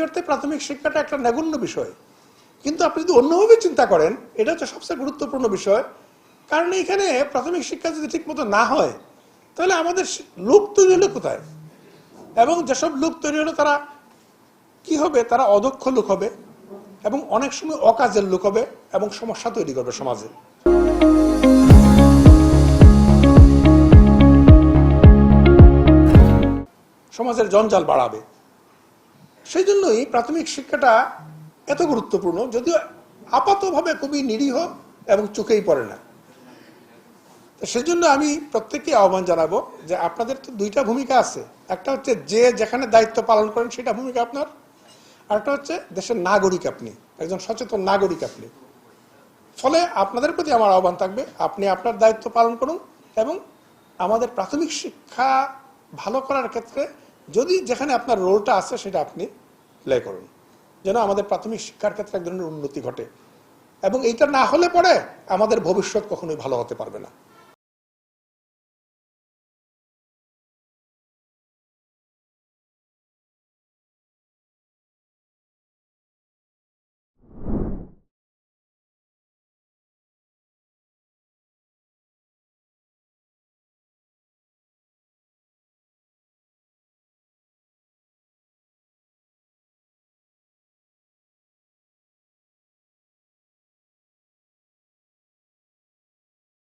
অর্থে প্রাথমিক শিক্ষাটা একটা নগণ্য বিষয়, কিন্তু আপনি যদি অন্যভাবে চিন্তা করেন এটা হচ্ছে সবচেয়ে গুরুত্বপূর্ণ বিষয়। কারণ এখানে প্রাথমিক শিক্ষা যদি ঠিক মতো না হয় তাহলে আমাদের লোক তৈরি হলো কোথায়? এবং যেসব লোক তৈরি হলো তারা কি হবে? তারা অদক্ষ লোক হবে এবং অনেক সময় অকাজের লোক হবে এবং সমস্যা তৈরি করবে সমাজে। সমাজের জঞ্জাল বাড়াবে। সেই জন্যই প্রাথমিক শিক্ষাটা এত গুরুত্বপূর্ণ, যদিও আপাতভাবে খুবই নিরীহ এবং চোখেই পড়ে না। সেই জন্য আমি প্রত্যেককে আহ্বান জানাবো যে আপনাদের তো দুইটা ভূমিকা আছে। একটা হচ্ছে যে যেখানে দায়িত্ব পালন করেন সেটা ভূমিকা আপনার, আর একটা হচ্ছে দেশের নাগরিক, আপনি একজন সচেতন নাগরিক আপনি। ফলে আপনাদের প্রতি আমার আহ্বান থাকবে আপনি আপনার দায়িত্ব পালন করুন এবং আমাদের প্রাথমিক শিক্ষা ভালো করার ক্ষেত্রে যদি যেখানে আপনার রোলটা আছে সেটা আপনি প্লে করুন, যেন আমাদের প্রাথমিক শিক্ষার ক্ষেত্রে এক ধরনের উন্নতি ঘটে। এবং এইটা না হলে পরে আমাদের ভবিষ্যৎ কখনোই ভালো হতে পারবে না।